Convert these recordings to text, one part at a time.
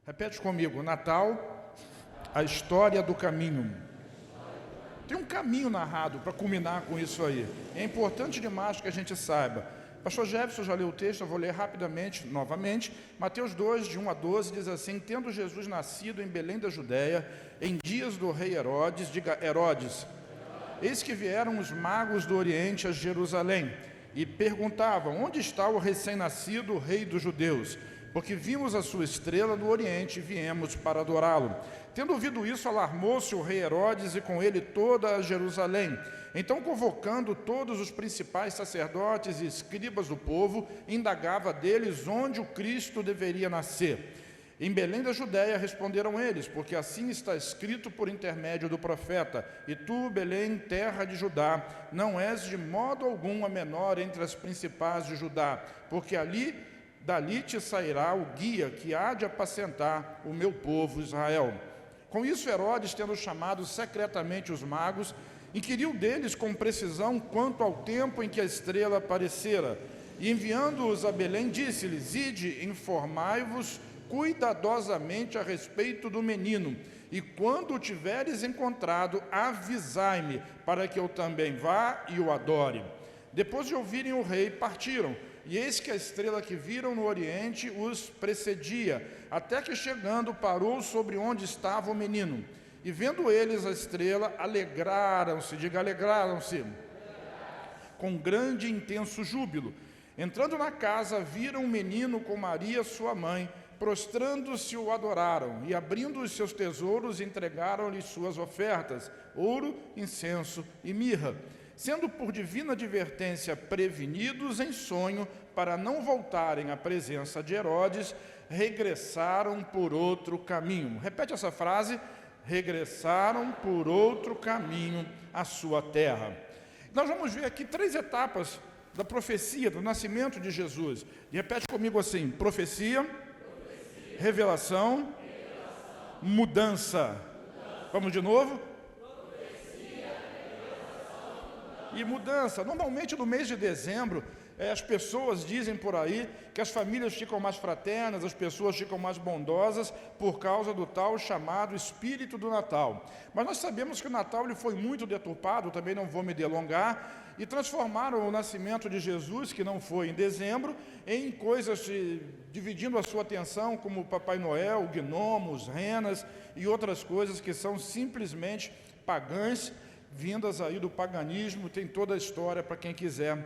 Repete comigo: Natal, a história do caminho. Tem um caminho narrado para culminar com isso aí. É importante demais que a gente saiba. Pastor Jefferson já leu o texto, eu vou ler rapidamente, novamente. Mateus 2, de 1 a 12, diz assim: Tendo Jesus nascido em Belém da Judéia, em dias do rei Herodes, diga Herodes, eis que vieram os magos do Oriente a Jerusalém, e perguntavam: onde está o recém-nascido rei dos judeus? Porque vimos a sua estrela no Oriente e viemos para adorá-lo. Tendo ouvido isso, alarmou-se o rei Herodes e com ele toda a Jerusalém. Então, convocando todos os principais sacerdotes e escribas do povo, indagava deles onde o Cristo deveria nascer. Em Belém da Judéia, responderam eles, porque assim está escrito por intermédio do profeta: E tu, Belém, terra de Judá, não és de modo algum a menor entre as principais de Judá, porque dali te sairá o guia que há de apacentar o meu povo Israel. Com isso, Herodes, tendo chamado secretamente os magos, inquiriu deles com precisão quanto ao tempo em que a estrela aparecera. E enviando-os a Belém, disse-lhes: Ide, informai-vos cuidadosamente a respeito do menino, e quando o tiveres encontrado, avisai-me, para que eu também vá e o adore. Depois de ouvirem o rei, partiram. E eis que a estrela que viram no Oriente os precedia, até que chegando parou sobre onde estava o menino. E vendo eles a estrela, alegraram-se, diga alegraram-se, com grande e intenso júbilo. Entrando na casa, viram o menino com Maria, sua mãe, prostrando-se o adoraram, e abrindo os seus tesouros, entregaram-lhe suas ofertas, ouro, incenso e mirra. Sendo por divina advertência prevenidos em sonho, para não voltarem à presença de Herodes, regressaram por outro caminho. Repete essa frase: regressaram por outro caminho à sua terra. Nós vamos ver aqui 3 etapas da profecia, do nascimento de Jesus. E repete comigo assim: profecia, revelação, mudança. Vamos de novo? E mudança. Normalmente no mês de dezembro, as pessoas dizem por aí que as famílias ficam mais fraternas, as pessoas ficam mais bondosas por causa do tal chamado espírito do Natal. Mas nós sabemos que o Natal ele foi muito deturpado, também não vou me delongar, e transformaram o nascimento de Jesus, que não foi em dezembro, em coisas dividindo a sua atenção, como o Papai Noel, gnomos, renas e outras coisas que são simplesmente pagãs, vindas aí do paganismo. Tem toda a história para quem quiser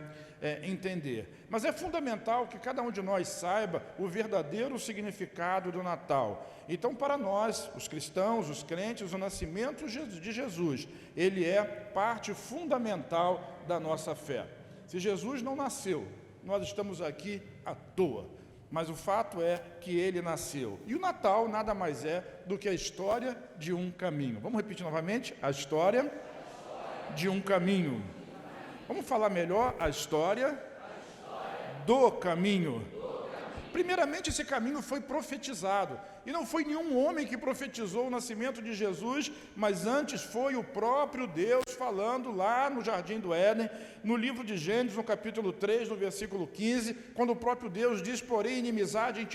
entender. Mas é fundamental que cada um de nós saiba o verdadeiro significado do Natal. Então, para nós, os cristãos, os crentes, o nascimento de Jesus, ele é parte fundamental da nossa fé. Se Jesus não nasceu, nós estamos aqui à toa. Mas o fato é que ele nasceu. E o Natal nada mais é do que a história de um caminho. Vamos repetir novamente? A história de um caminho. Vamos falar melhor? A história do caminho. Primeiramente, esse caminho foi profetizado. E não foi nenhum homem que profetizou o nascimento de Jesus, mas antes foi o próprio Deus falando lá no Jardim do Éden, no livro de Gênesis, no capítulo 3, no versículo 15, quando o próprio Deus diz: porém, inimizade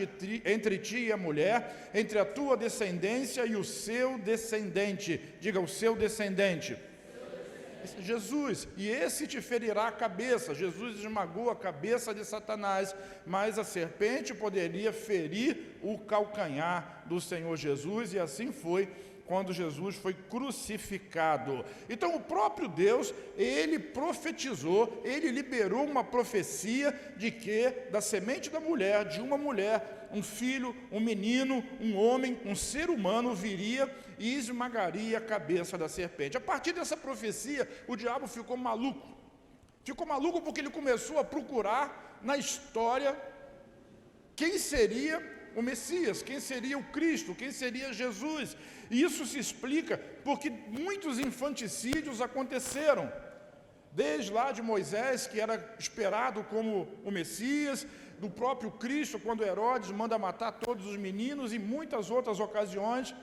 entre ti e a mulher, entre a tua descendência e o seu descendente. Diga, o seu descendente. Jesus, e esse te ferirá a cabeça. Jesus esmagou a cabeça de Satanás, mas a serpente poderia ferir o calcanhar do Senhor Jesus, e assim foi quando Jesus foi crucificado. Então o próprio Deus, ele profetizou, ele liberou uma profecia de que da semente da mulher, de uma mulher, um filho, um menino, um homem, um ser humano viria e esmagaria a cabeça da serpente. A partir dessa profecia, o diabo ficou maluco. Ficou maluco porque ele começou a procurar na história quem seria o Messias, quem seria o Cristo, quem seria Jesus. E isso se explica porque muitos infanticídios aconteceram, desde lá de Moisés, que era esperado como o Messias, do próprio Cristo, quando Herodes manda matar todos os meninos, e muitas outras ocasiões,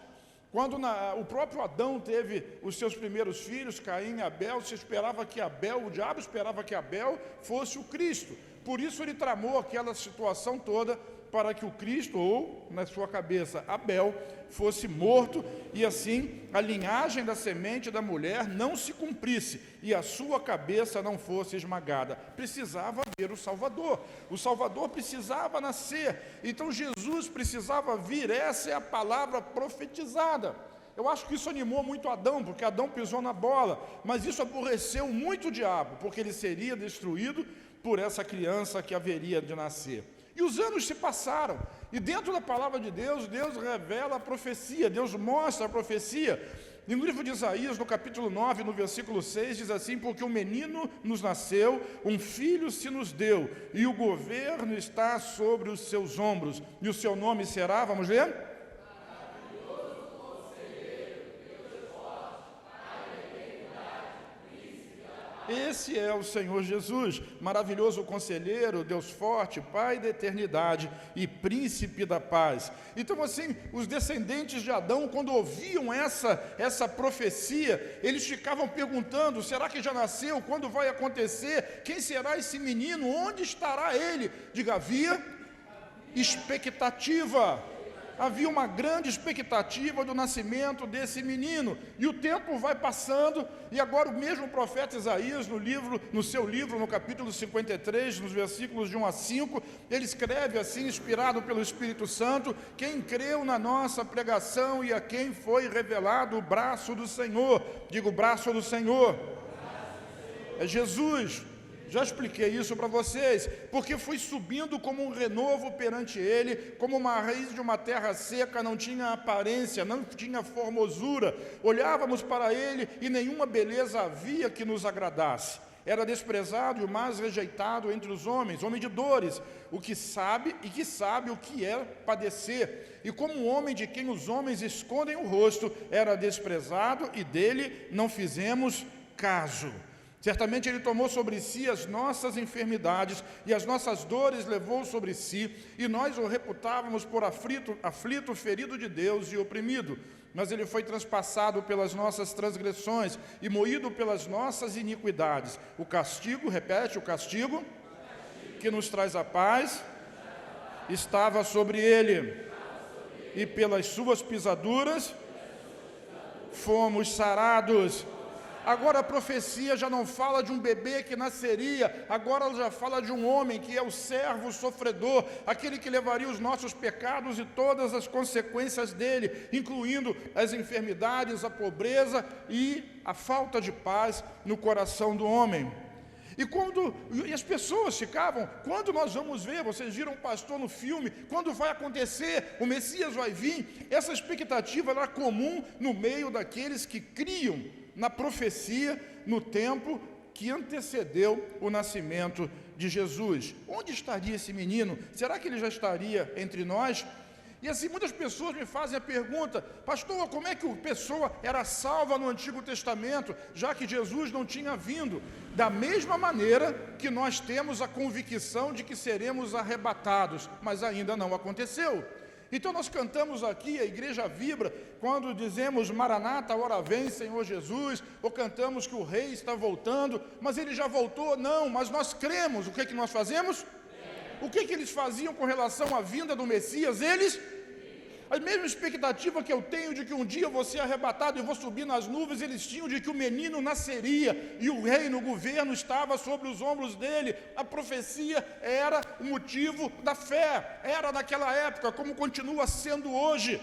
quando o próprio Adão teve os seus primeiros filhos, Caim e Abel, o diabo esperava que Abel fosse o Cristo. Por isso ele tramou aquela situação toda para que o Cristo, ou na sua cabeça Abel, fosse morto, e assim a linhagem da semente da mulher não se cumprisse, e a sua cabeça não fosse esmagada. Precisava haver o Salvador precisava nascer, então Jesus precisava vir, essa é a palavra profetizada. Eu acho que isso animou muito Adão, porque Adão pisou na bola, mas isso aborreceu muito o diabo, porque ele seria destruído por essa criança que haveria de nascer. E os anos se passaram, e dentro da palavra de Deus, Deus revela a profecia, Deus mostra a profecia. E no livro de Isaías, no capítulo 9, no versículo 6, diz assim: porque um menino nos nasceu, um filho se nos deu, e o governo está sobre os seus ombros, e o seu nome será, vamos ler? Esse é o Senhor Jesus, maravilhoso conselheiro, Deus forte, Pai da eternidade e príncipe da paz. Então assim, os descendentes de Adão, quando ouviam essa profecia, eles ficavam perguntando: será que já nasceu? Quando vai acontecer? Quem será esse menino? Onde estará ele? Diga, havia expectativa. Havia uma grande expectativa do nascimento desse menino, e o tempo vai passando, e agora o mesmo profeta Isaías, no seu livro, no capítulo 53, nos versículos de 1 a 5, ele escreve assim, inspirado pelo Espírito Santo: quem creu na nossa pregação e a quem foi revelado o braço do Senhor. Diga, o braço do Senhor. É Jesus. Já expliquei isso para vocês, porque fui subindo como um renovo perante ele, como uma raiz de uma terra seca, não tinha aparência, não tinha formosura. Olhávamos para ele e nenhuma beleza havia que nos agradasse. Era desprezado e o mais rejeitado entre os homens, homem de dores, o que sabe o que é padecer. E como um homem de quem os homens escondem o rosto, era desprezado e dele não fizemos caso. Certamente ele tomou sobre si as nossas enfermidades e as nossas dores levou sobre si, e nós o reputávamos por aflito, ferido de Deus e oprimido. Mas ele foi transpassado pelas nossas transgressões e moído pelas nossas iniquidades. O castigo, repete, o castigo que nos traz a paz estava sobre ele, e pelas suas pisaduras fomos sarados. Agora a profecia já não fala de um bebê que nasceria, agora ela já fala de um homem que é o servo sofredor, aquele que levaria os nossos pecados e todas as consequências dele, incluindo as enfermidades, a pobreza e a falta de paz no coração do homem. E as pessoas ficavam: quando nós vamos ver? Vocês viram o pastor no filme, quando vai acontecer? O Messias vai vir? Essa expectativa era comum no meio daqueles que criam na profecia, no tempo que antecedeu o nascimento de Jesus. Onde estaria esse menino? Será que ele já estaria entre nós? E assim, muitas pessoas me fazem a pergunta: pastor, como é que a pessoa era salva no Antigo Testamento, já que Jesus não tinha vindo? Da mesma maneira que nós temos a convicção de que seremos arrebatados, mas ainda não aconteceu. Então nós cantamos aqui, a igreja vibra, quando dizemos: Maranata, ora vem, Senhor Jesus, ou cantamos que o Rei está voltando, mas ele já voltou? Não, mas nós cremos. O que é que nós fazemos? O que é que eles faziam com relação à vinda do Messias? A mesma expectativa que eu tenho de que um dia eu vou ser arrebatado e vou subir nas nuvens, eles tinham de que o menino nasceria e o reino, o governo estava sobre os ombros dele. A profecia era o motivo da fé, era naquela época, como continua sendo hoje.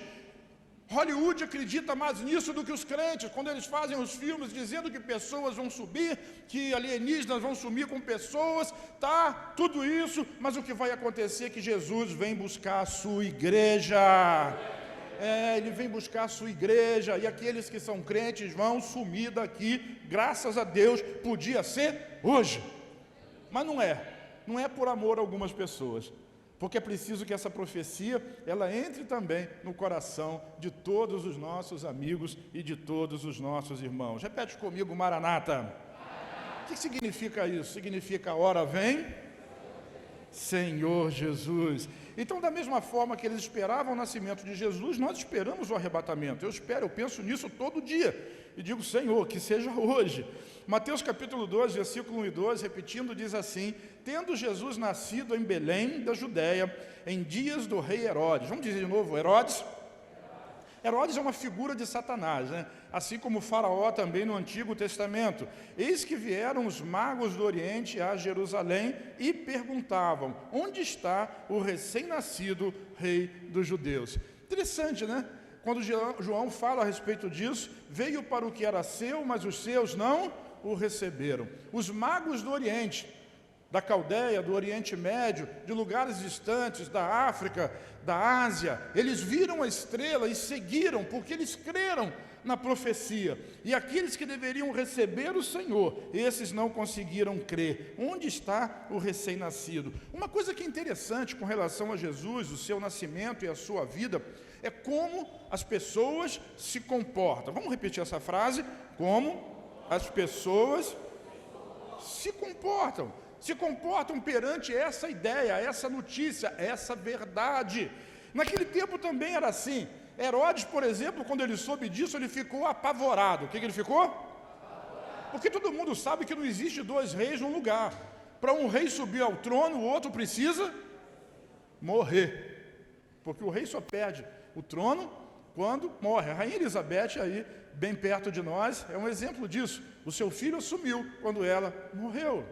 Hollywood acredita mais nisso do que os crentes, quando eles fazem os filmes dizendo que pessoas vão subir, que alienígenas vão sumir com pessoas, tá, tudo isso, mas o que vai acontecer é que Jesus vem buscar a sua igreja. Ele vem buscar a sua igreja, e aqueles que são crentes vão sumir daqui. Graças a Deus, podia ser hoje, mas não é por amor a algumas pessoas, porque é preciso que essa profecia, ela entre também no coração de todos os nossos amigos e de todos os nossos irmãos. Repete comigo: Maranata. O que significa isso? Significa: ora vem, Senhor Jesus. Então, da mesma forma que eles esperavam o nascimento de Jesus, nós esperamos o arrebatamento. Eu penso nisso todo dia. E digo, Senhor, que seja hoje. Mateus capítulo 12, versículo 1 e 12, repetindo, diz assim: tendo Jesus nascido em Belém da Judéia, em dias do rei Herodes. Vamos dizer de novo, Herodes? Herodes é uma figura de Satanás, né? Assim como o faraó também no Antigo Testamento. Eis que vieram os magos do Oriente a Jerusalém e perguntavam: onde está o recém-nascido rei dos judeus? Interessante, né? Quando João fala a respeito disso, veio para o que era seu, mas os seus não o receberam. Os magos do Oriente, da Caldeia, do Oriente Médio, de lugares distantes, da África, da Ásia, eles viram a estrela e seguiram, porque eles creram na profecia. E aqueles que deveriam receber o Senhor, esses não conseguiram crer. Onde está o recém-nascido? Uma coisa que é interessante com relação a Jesus, o seu nascimento e a sua vida, é como as pessoas se comportam. Vamos repetir essa frase? Como as pessoas se comportam. Se comportam perante essa ideia, essa notícia, essa verdade. Naquele tempo também era assim. Herodes, por exemplo, quando ele soube disso, ele ficou apavorado. O que ele ficou? Porque todo mundo sabe que não existe dois reis num lugar. Para um rei subir ao trono, o outro precisa morrer. Porque o rei só perde o trono quando morre. A rainha Elizabeth, aí, bem perto de nós, é um exemplo disso. O seu filho assumiu quando ela morreu.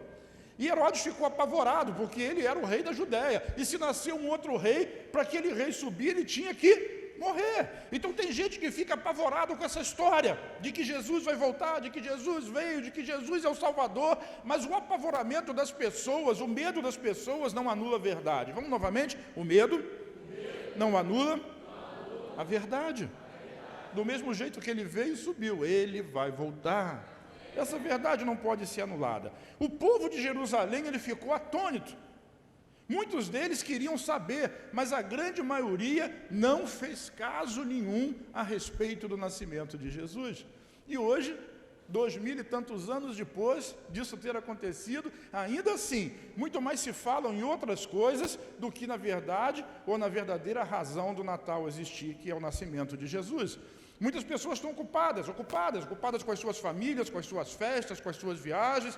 E Herodes ficou apavorado, porque ele era o rei da Judéia. E se nasceu um outro rei, para aquele rei subir, ele tinha que morrer. Então tem gente que fica apavorado com essa história, de que Jesus vai voltar, de que Jesus veio, de que Jesus é o Salvador. Mas o apavoramento das pessoas, o medo das pessoas não anula a verdade. Vamos novamente? O medo não anula a verdade. Do mesmo jeito que ele veio e subiu, ele vai voltar. Essa verdade não pode ser anulada. O povo de Jerusalém, ele ficou atônito. Muitos deles queriam saber, mas a grande maioria não fez caso nenhum a respeito do nascimento de Jesus. E hoje, 2000 e tantos anos depois disso ter acontecido, ainda assim, muito mais se falam em outras coisas do que na verdade ou na verdadeira razão do Natal existir, que é o nascimento de Jesus. Muitas pessoas estão ocupadas com as suas famílias, com as suas festas, com as suas viagens,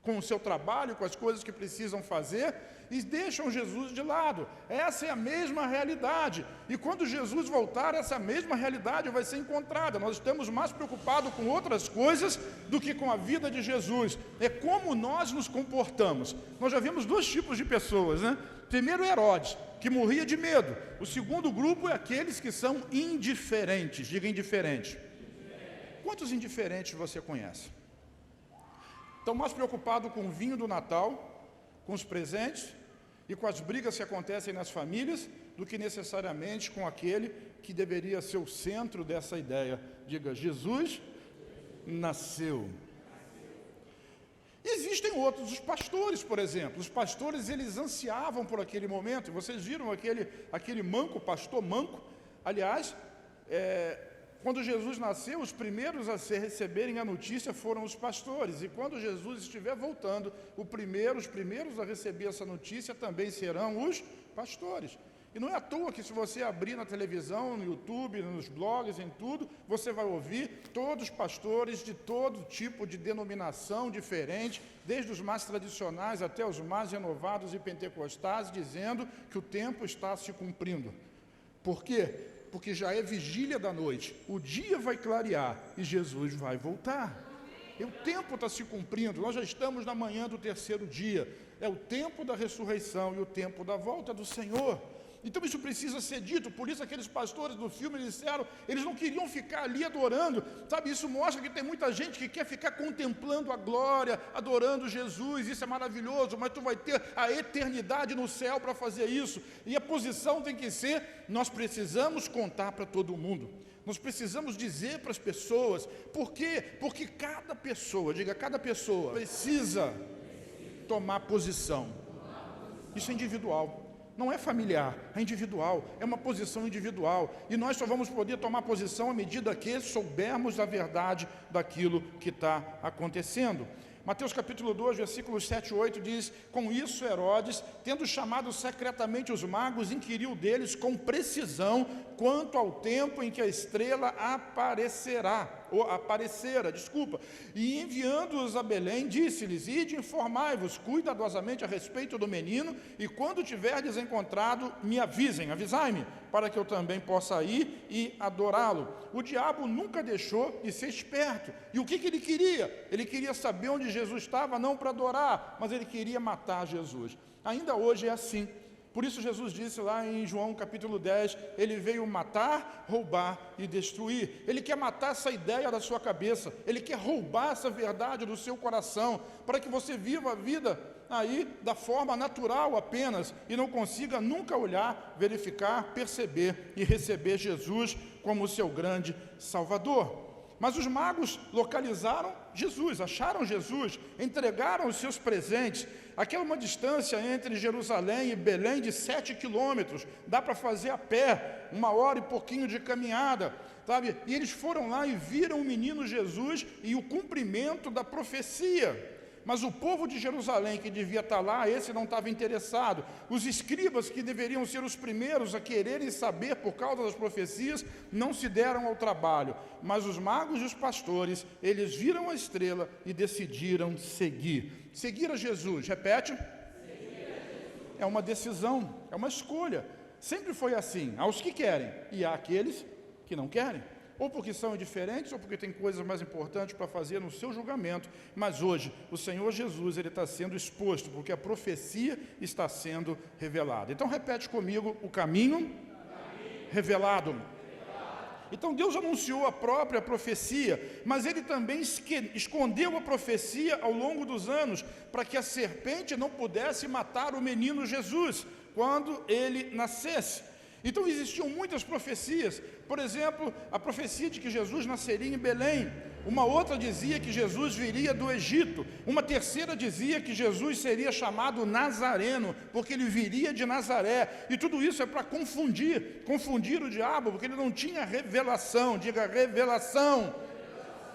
com o seu trabalho, com as coisas que precisam fazer, e deixam Jesus de lado. Essa é a mesma realidade. E quando Jesus voltar, essa mesma realidade vai ser encontrada. Nós estamos mais preocupados com outras coisas do que com a vida de Jesus. É como nós nos comportamos. Nós já vimos dois tipos de pessoas, né? Primeiro, Herodes, que morria de medo. O segundo grupo é aqueles que são indiferentes. Diga indiferente. Quantos indiferentes você conhece? Estão mais preocupados com o vinho do Natal, com os presentes e com as brigas que acontecem nas famílias, do que necessariamente com aquele que deveria ser o centro dessa ideia. Diga, Jesus nasceu. Existem outros, os pastores, por exemplo. Os pastores, eles ansiavam por aquele momento. E vocês viram aquele manco, pastor manco? Aliás, quando Jesus nasceu, os primeiros a receberem a notícia foram os pastores. E quando Jesus estiver voltando, os primeiros a receber essa notícia também serão os pastores. E não é à toa que se você abrir na televisão, no YouTube, nos blogs, em tudo, você vai ouvir todos os pastores de todo tipo de denominação diferente, desde os mais tradicionais até os mais renovados e pentecostais, dizendo que o tempo está se cumprindo. Por quê? Porque já é vigília da noite, o dia vai clarear e Jesus vai voltar. E o tempo está se cumprindo, nós já estamos na manhã do terceiro dia, é o tempo da ressurreição e o tempo da volta do Senhor. Então isso precisa ser dito, por isso aqueles pastores do filme disseram, eles não queriam ficar ali adorando, sabe, isso mostra que tem muita gente que quer ficar contemplando a glória, adorando Jesus, isso é maravilhoso, mas tu vai ter a eternidade no céu para fazer isso, e a posição tem que ser, nós precisamos contar para todo mundo, nós precisamos dizer para as pessoas, por quê? Porque cada pessoa, diga, cada pessoa precisa tomar posição, isso é individual. Não é familiar, é individual, é uma posição individual. E nós só vamos poder tomar posição à medida que soubermos a verdade daquilo que está acontecendo. Mateus capítulo 2, versículos 7 e 8 diz: com isso Herodes, tendo chamado secretamente os magos, inquiriu deles com precisão quanto ao tempo em que a estrela aparecera, e enviando-os a Belém, disse-lhes: ide, informai-vos cuidadosamente a respeito do menino, e quando tiverdes encontrado, me avisai-me, para que eu também possa ir e adorá-lo. O diabo nunca deixou de ser esperto. E o que ele queria? Ele queria saber onde Jesus estava, não para adorar, mas ele queria matar Jesus. Ainda hoje é assim. Por isso Jesus disse lá em João capítulo 10, ele veio matar, roubar e destruir. Ele quer matar essa ideia da sua cabeça, ele quer roubar essa verdade do seu coração, para que você viva a vida aí da forma natural apenas, e não consiga nunca olhar, verificar, perceber e receber Jesus como seu grande Salvador. Mas os magos localizaram Jesus, acharam Jesus, entregaram os seus presentes. Aquela é uma distância entre Jerusalém e Belém de 7 quilômetros, dá para fazer a pé, 1 hora e pouquinho de caminhada, sabe? E eles foram lá e viram o menino Jesus e o cumprimento da profecia. Mas o povo de Jerusalém, que devia estar lá, esse não estava interessado. Os escribas, que deveriam ser os primeiros a quererem saber por causa das profecias, não se deram ao trabalho. Mas os magos e os pastores, eles viram a estrela e decidiram seguir. Seguir a Jesus, repete. É uma decisão, é uma escolha. Sempre foi assim, há os que querem e há aqueles que não querem. Ou porque são indiferentes, ou porque tem coisas mais importantes para fazer no seu julgamento. Mas hoje, o Senhor Jesus, ele está sendo exposto, porque a profecia está sendo revelada. Então, repete comigo: o caminho revelado. Então, Deus anunciou a própria profecia, mas ele também escondeu a profecia ao longo dos anos, para que a serpente não pudesse matar o menino Jesus, quando ele nascesse. Então existiam muitas profecias. Por exemplo, a profecia de que Jesus nasceria em Belém. Uma outra dizia que Jesus viria do Egito. Uma terceira dizia que Jesus seria chamado Nazareno, porque ele viria de Nazaré. E tudo isso é para confundir o diabo, porque ele não tinha revelação. Diga revelação.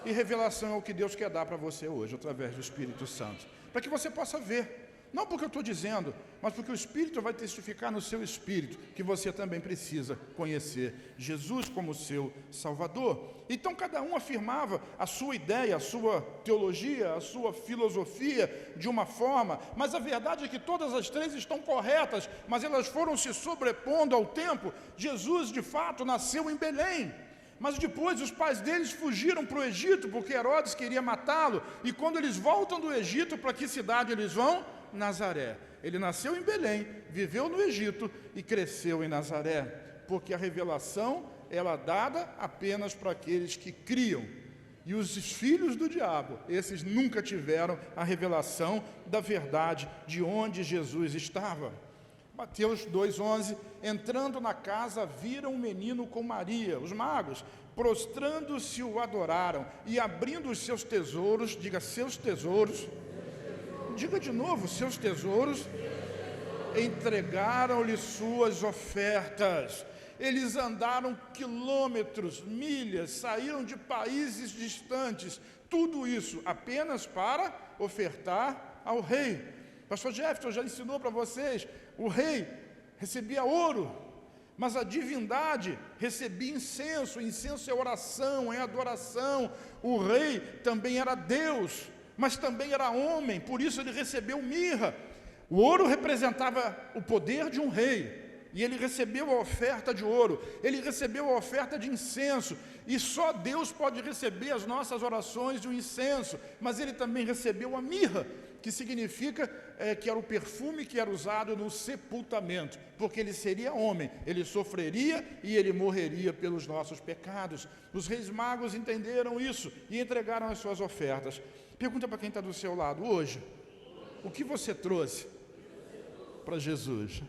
E revelação é o que Deus quer dar para você hoje, através do Espírito Santo, para que você possa ver. Não porque eu estou dizendo, mas porque o Espírito vai testificar no seu espírito que você também precisa conhecer Jesus como seu Salvador. Então cada um afirmava a sua ideia, a sua teologia, a sua filosofia de uma forma, mas a verdade é que todas as três estão corretas, mas elas foram se sobrepondo ao tempo. Jesus de fato nasceu em Belém, mas depois os pais deles fugiram para o Egito, porque Herodes queria matá-lo, e quando eles voltam do Egito, para que cidade eles vão? Nazaré. Ele nasceu em Belém, viveu no Egito e cresceu em Nazaré, porque a revelação ela é dada apenas para aqueles que criam. E os filhos do diabo, esses nunca tiveram a revelação da verdade de onde Jesus estava. Mateus 2,11, entrando na casa, viram um menino com Maria. Os magos, prostrando-se, o adoraram, e abrindo os seus tesouros, diga seus tesouros, diga de novo, seus tesouros, entregaram-lhe suas ofertas. Eles andaram quilômetros, milhas, saíram de países distantes, tudo isso apenas para ofertar ao rei. Pastor Jefferson já ensinou para vocês, o rei recebia ouro, mas a divindade recebia incenso. Incenso é oração, é adoração. O rei também era Deus, mas também era homem, por isso ele recebeu mirra. O ouro representava o poder de um rei, e ele recebeu a oferta de ouro, ele recebeu a oferta de incenso, e só Deus pode receber as nossas orações e o incenso, mas ele também recebeu a mirra, que significa que era o perfume que era usado no sepultamento, porque ele seria homem, ele sofreria e ele morreria pelos nossos pecados. Os reis magos entenderam isso e entregaram as suas ofertas. Pergunta para quem está do seu lado hoje: o que você trouxe para Jesus?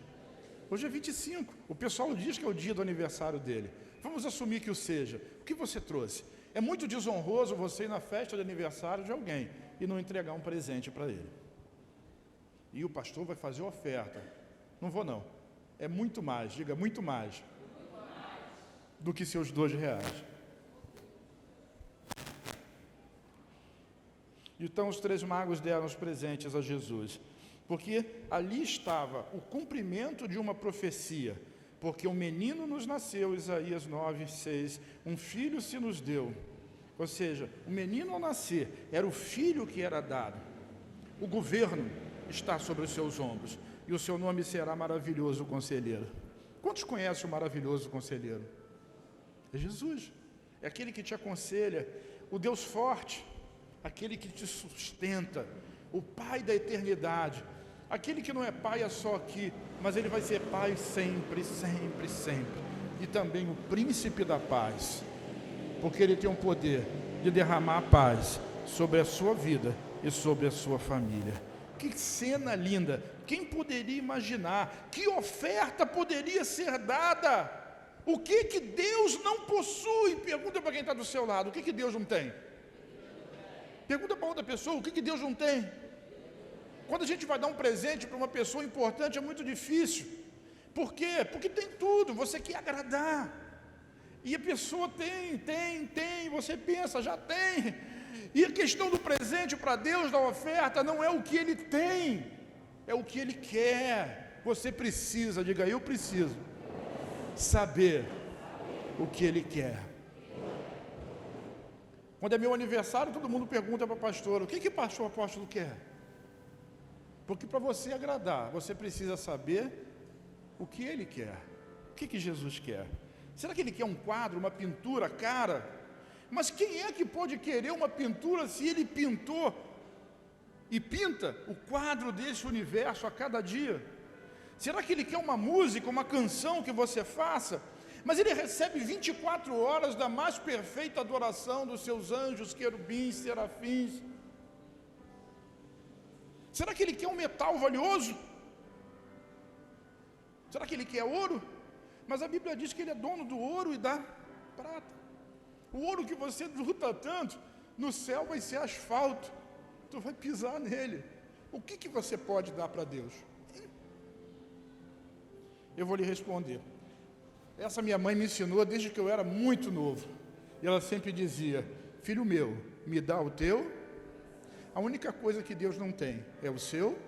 Hoje é 25, o pessoal diz que é o dia do aniversário dele. Vamos assumir que o seja. O que você trouxe? É muito desonroso você ir na festa de aniversário de alguém e não entregar um presente para ele. E o pastor vai fazer oferta. Não vou não. É muito mais, diga muito mais, do que seus R$2. Então os 3 magos deram os presentes a Jesus, porque ali estava o cumprimento de uma profecia, porque um menino nos nasceu, Isaías 9:6, um filho se nos deu. Ou seja, o menino ao nascer era o filho que era dado. O governo está sobre os seus ombros, e o seu nome será Maravilhoso Conselheiro. Quantos conhecem o Maravilhoso Conselheiro? É Jesus, é aquele que te aconselha, o Deus forte, aquele que te sustenta, o Pai da eternidade, aquele que não é Pai só aqui, mas Ele vai ser Pai sempre, sempre, sempre. E também o Príncipe da Paz, porque Ele tem o poder de derramar a paz sobre a sua vida e sobre a sua família. Que cena linda! Quem poderia imaginar? Que oferta poderia ser dada? O que Deus não possui? Pergunta para quem está do seu lado, o que Deus não tem? Pergunta para outra pessoa, o que Deus não tem? Quando a gente vai dar um presente para uma pessoa importante, é muito difícil. Por quê? Porque tem tudo, você quer agradar. E a pessoa tem, você pensa, já tem. E a questão do presente para Deus, da oferta, não é o que Ele tem, é o que Ele quer. Você precisa, diga, eu preciso saber o que Ele quer. Quando é meu aniversário, todo mundo pergunta para a pastora, o que o apóstolo quer? Porque para você agradar, você precisa saber o que Ele quer. O que Jesus quer? Será que Ele quer um quadro, uma pintura cara? Mas quem é que pode querer uma pintura se Ele pintou e pinta o quadro desse universo a cada dia? Será que Ele quer uma música, uma canção que você faça? Mas Ele recebe 24 horas da mais perfeita adoração dos seus anjos, querubins, serafins. Será que Ele quer um metal valioso? Será que Ele quer ouro? Mas a Bíblia diz que Ele é dono do ouro e da prata. O ouro que você luta tanto, no céu vai ser asfalto. Tu vai pisar nele. O que você pode dar para Deus? Eu vou lhe responder. Essa minha mãe me ensinou desde que eu era muito novo. E ela sempre dizia, filho meu, me dá o teu. A única coisa que Deus não tem é o seu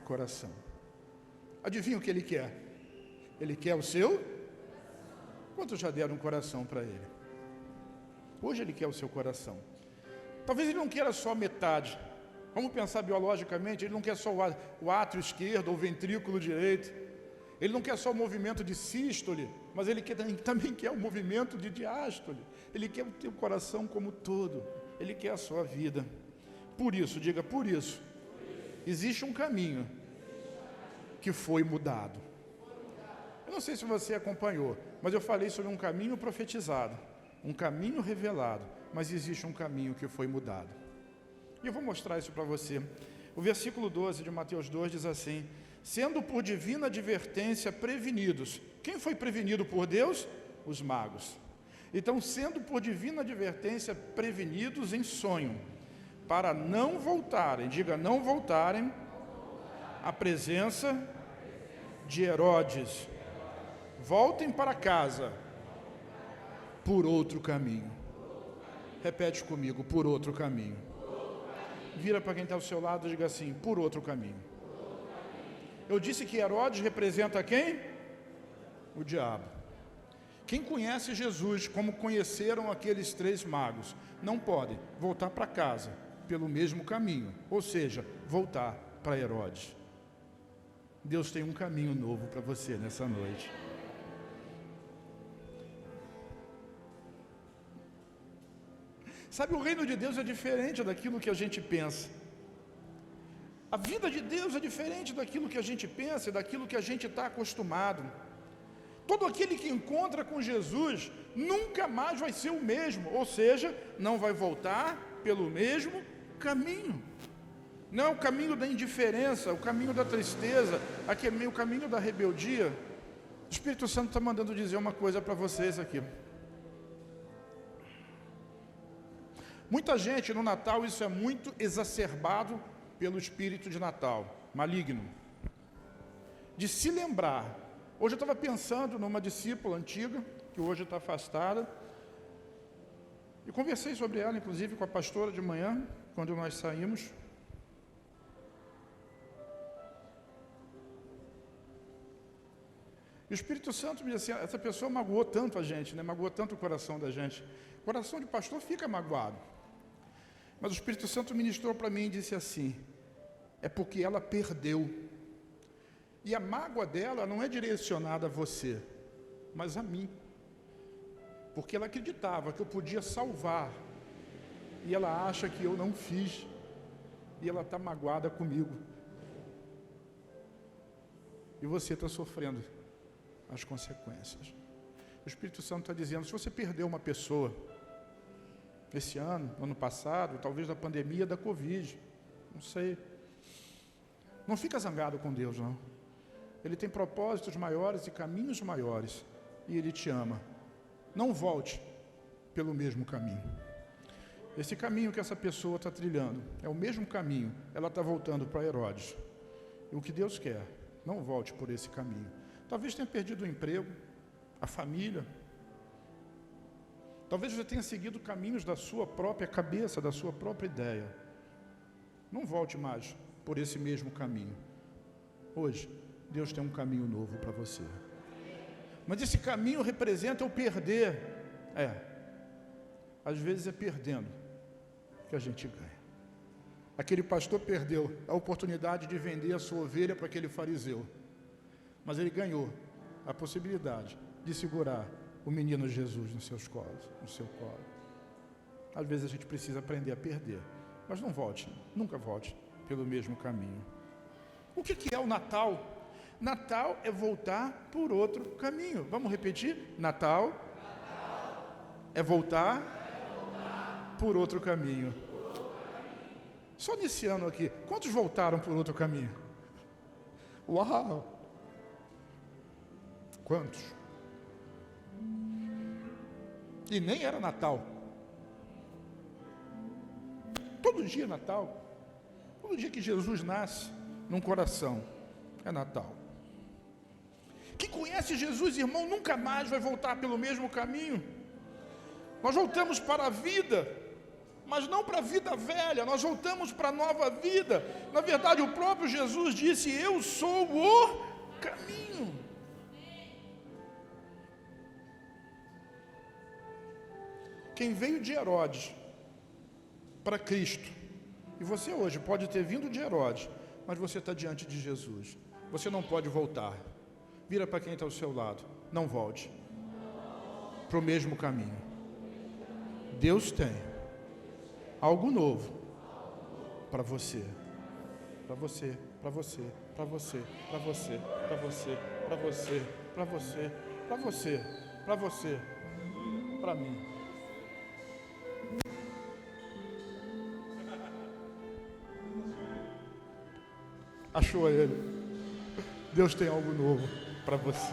coração. Adivinha o que Ele quer? Ele quer o seu? Quantos já deram um coração para Ele? Hoje Ele quer o seu coração. Talvez Ele não queira só metade. Vamos pensar biologicamente, Ele não quer só o átrio esquerdo ou o ventrículo direito. Ele não quer só o movimento de sístole, mas Ele também quer o movimento de diástole. Ele quer o teu coração como todo. Ele quer a sua vida. Por isso, diga, por isso, existe um caminho que foi mudado. Eu não sei se você acompanhou, mas eu falei sobre um caminho profetizado, um caminho revelado, mas existe um caminho que foi mudado. E eu vou mostrar isso para você. O versículo 12 de Mateus 2 diz assim, sendo por divina advertência prevenidos. Quem foi prevenido por Deus? Os magos. Então, sendo por divina advertência prevenidos em sonho, para não voltarem, diga, não voltarem à presença de Herodes. Voltem para casa por outro caminho. Repete comigo, por outro caminho. Vira para quem está ao seu lado e diga assim, por outro caminho. Eu disse que Herodes representa quem? O diabo. Quem conhece Jesus, como conheceram aqueles 3 magos, não pode voltar para casa pelo mesmo caminho, ou seja, voltar para Herodes. Deus tem um caminho novo para você nessa noite. Sabe, o reino de Deus é diferente daquilo que a gente pensa. A vida de Deus é diferente daquilo que a gente pensa e daquilo que a gente está acostumado. Todo aquele que encontra com Jesus nunca mais vai ser o mesmo, ou seja, não vai voltar pelo mesmo caminho. Não é o caminho da indiferença, o caminho da tristeza, o caminho da rebeldia. O Espírito Santo está mandando dizer uma coisa para vocês aqui. Muita gente no Natal, isso é muito exacerbado pelo espírito de Natal, maligno. De se lembrar. Hoje eu estava pensando numa discípula antiga, que hoje está afastada, e conversei sobre ela, inclusive, com a pastora de manhã. quando nós saímos, e o Espírito Santo me disse assim, essa pessoa magoou tanto a gente, né? Magoou tanto o coração da gente. O coração de pastor fica magoado. Mas o Espírito Santo ministrou para mim e disse assim, é porque ela perdeu. E a mágoa dela não é direcionada a você, mas a mim. Porque ela acreditava que eu podia salvar. E ela acha que eu não fiz. E ela está magoada comigo. E você está sofrendo as consequências. O Espírito Santo está dizendo, se você perdeu uma pessoa, esse ano, ano passado, talvez da pandemia da Covid, não sei. Não fica zangado com Deus, não. Ele tem propósitos maiores e caminhos maiores. E Ele te ama. Não volte pelo mesmo caminho. Esse caminho que essa pessoa está trilhando é o mesmo caminho. Ela está voltando para Herodes. E o que Deus quer, não volte por esse caminho. Talvez tenha perdido o emprego, a família. Talvez você tenha seguido caminhos da sua própria cabeça, da sua própria ideia. Não volte mais por esse mesmo caminho. Hoje, Deus tem um caminho novo para você. Mas esse caminho representa o perder. Às vezes é perdendo que a gente ganha. Aquele pastor perdeu a oportunidade de vender a sua ovelha para aquele fariseu. Mas ele ganhou a possibilidade de segurar o menino Jesus no seu colo. Às vezes a gente precisa aprender a perder. Mas não volte, nunca volte pelo mesmo caminho. O que é o Natal? Natal é voltar por outro caminho. Vamos repetir? Natal é voltar por outro caminho. Só nesse ano aqui, quantos voltaram por outro caminho? Uau! Quantos? E nem era Natal. Todo dia é Natal. Todo dia que Jesus nasce num coração é Natal. Quem conhece Jesus, irmão, nunca mais vai voltar pelo mesmo caminho. Nós voltamos para a vida, mas não para a vida velha, nós voltamos para a nova vida. Na verdade, o próprio Jesus disse, eu sou o caminho. Quem veio de Herodes para Cristo, e você hoje pode ter vindo de Herodes, mas você está diante de Jesus, você não pode voltar. Vira para quem está ao seu lado, não volte para o mesmo caminho. Deus tem algo novo para você, para você, para você, para você, para você, para você, para você, para você, para você, para você, para mim. Achou ele? Deus tem algo novo para você.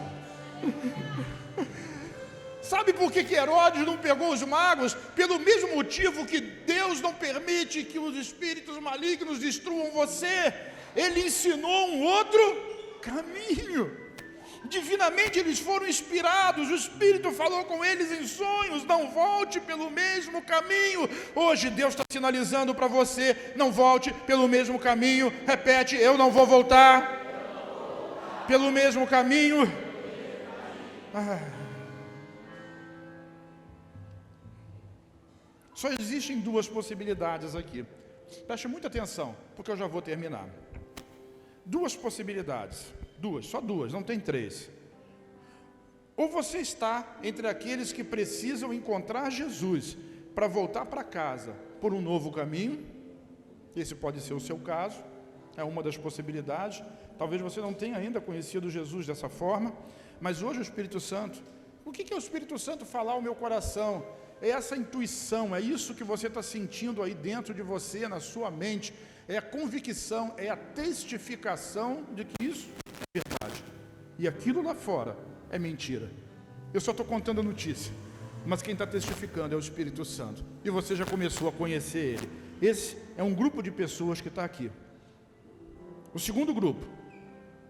Sabe por que Herodes não pegou os magos? Pelo mesmo motivo que Deus não permite que os espíritos malignos destruam você. Ele ensinou um outro caminho. Divinamente eles foram inspirados, o Espírito falou com eles em sonhos, não volte pelo mesmo caminho. Hoje Deus está sinalizando para você, não volte pelo mesmo caminho. Repete, eu não vou voltar pelo mesmo caminho. Só existem duas possibilidades aqui. Preste muita atenção, porque eu já vou terminar. Duas possibilidades. Só duas, não tem três. Ou você está entre aqueles que precisam encontrar Jesus para voltar para casa por um novo caminho. Esse pode ser o seu caso, é uma das possibilidades. Talvez você não tenha ainda conhecido Jesus dessa forma, mas hoje o Espírito Santo, o que é o Espírito Santo falar ao meu coração? É essa intuição, é isso que você está sentindo aí dentro de você, na sua mente, é a convicção, é a testificação de que isso é verdade. E aquilo lá fora é mentira. Eu só estou contando a notícia, mas quem está testificando é o Espírito Santo. E você já começou a conhecer ele. Esse é um grupo de pessoas que está aqui. O segundo grupo,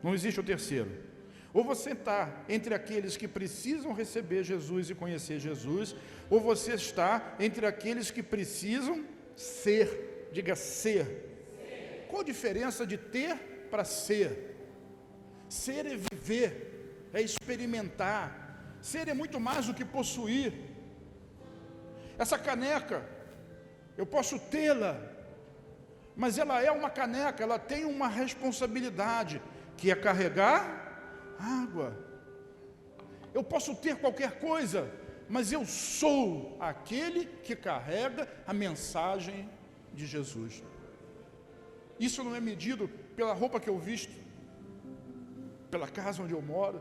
não existe o terceiro. Ou você está entre aqueles que precisam receber Jesus e conhecer Jesus, ou você está entre aqueles que precisam ser Diga ser. Qual a diferença de ter para ser? Ser é viver, é experimentar. Ser é muito mais do que possuir. Essa caneca, eu posso tê-la, mas ela é uma caneca, ela tem uma responsabilidade, que é carregar água. Eu posso ter qualquer coisa, mas eu sou aquele que carrega a mensagem de Jesus. Isso não é medido pela roupa que eu visto, pela casa onde eu moro.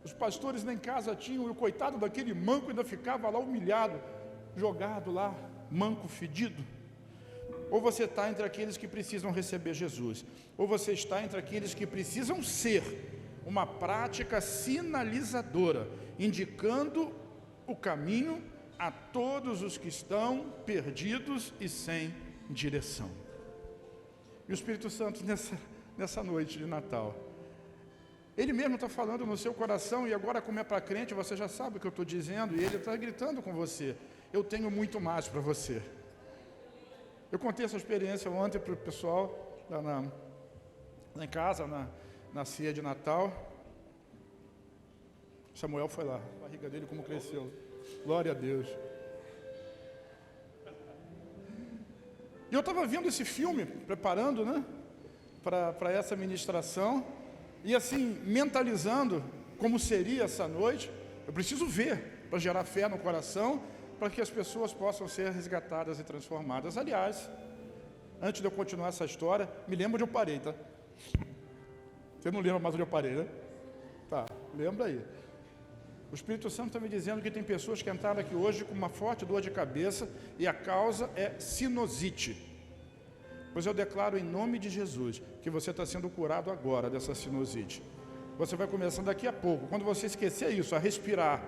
Os pastores nem casa tinham, e o coitado daquele manco ainda ficava lá humilhado, jogado lá, manco fedido. Ou você está entre aqueles que precisam receber Jesus, ou você está entre aqueles que precisam ser uma prática sinalizadora, indicando o caminho a todos os que estão perdidos e sem direção. E o Espírito Santo nessa noite de Natal, Ele mesmo está falando no seu coração, e agora, como é para crente, você já sabe o que eu estou dizendo, e Ele está gritando com você: eu tenho muito mais para você. Eu contei essa experiência ontem para o pessoal, lá em casa, na ceia de Natal. Samuel foi lá, a barriga dele como cresceu. Glória a Deus. E eu estava vendo esse filme, preparando, né, para essa ministração, e assim, mentalizando como seria essa noite. Eu preciso ver, para gerar fé no coração, para que as pessoas possam ser resgatadas e transformadas. Aliás, antes de eu continuar essa história, me lembra onde eu parei, tá? Você não lembra mais onde eu parei, né? Tá, lembra aí. O Espírito Santo está me dizendo que tem pessoas que entraram aqui hoje com uma forte dor de cabeça, e a causa é sinusite. Pois eu declaro em nome de Jesus que você está sendo curado agora dessa sinusite. Você vai começar daqui a pouco, quando você esquecer isso, a respirar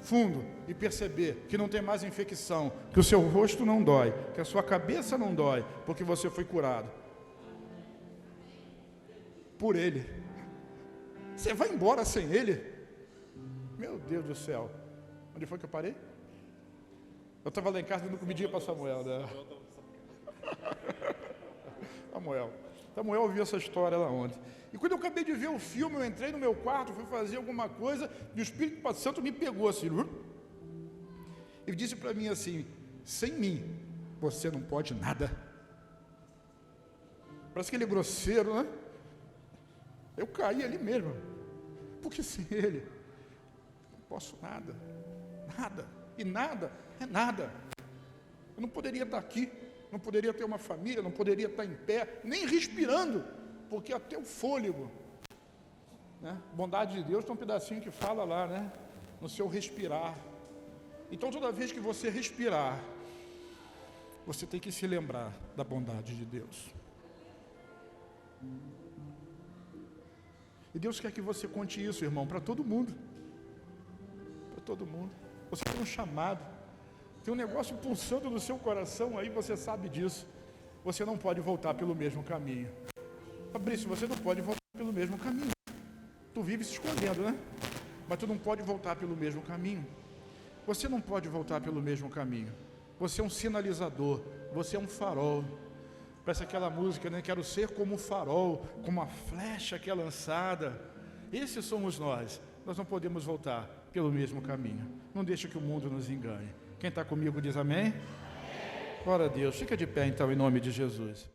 fundo e perceber que não tem mais infecção, que o seu rosto não dói, que a sua cabeça não dói, porque você foi curado por Ele. Você vai embora sem Ele? Meu Deus do céu. Onde foi que eu parei? Eu estava lá em casa dando comidinha para Samuel, né? Samuel ouviu essa história lá ontem. E quando eu acabei de ver o filme, eu entrei no meu quarto, fui fazer alguma coisa, e o Espírito Santo me pegou assim, e disse para mim assim: sem mim, você não pode nada. Parece que ele é grosseiro, né? Eu caí ali mesmo, porque sem ele, não posso nada, e nada é nada. Eu não poderia estar aqui, não poderia ter uma família, não poderia estar em pé, nem respirando, porque até o fôlego, né? Bondade de Deus tem um pedacinho que fala lá, né? No seu respirar. Então, toda vez que você respirar, você tem que se lembrar da bondade de Deus. E Deus quer que você conte isso, irmão, para todo mundo. Para todo mundo. Você tem um chamado, tem um negócio pulsando no seu coração aí, você sabe disso. Você não pode voltar pelo mesmo caminho. Fabrício, você não pode voltar pelo mesmo caminho. Tu vive se escondendo, né? Mas tu não pode voltar pelo mesmo caminho. Você não pode voltar pelo mesmo caminho. Você é um sinalizador, você é um farol. Parece aquela música, né? Quero ser como um farol, como uma flecha que é lançada. Esses somos nós. Nós não podemos voltar pelo mesmo caminho. Não deixe que o mundo nos engane. Quem está comigo diz amém? Glória a Deus. Fica de pé então em nome de Jesus.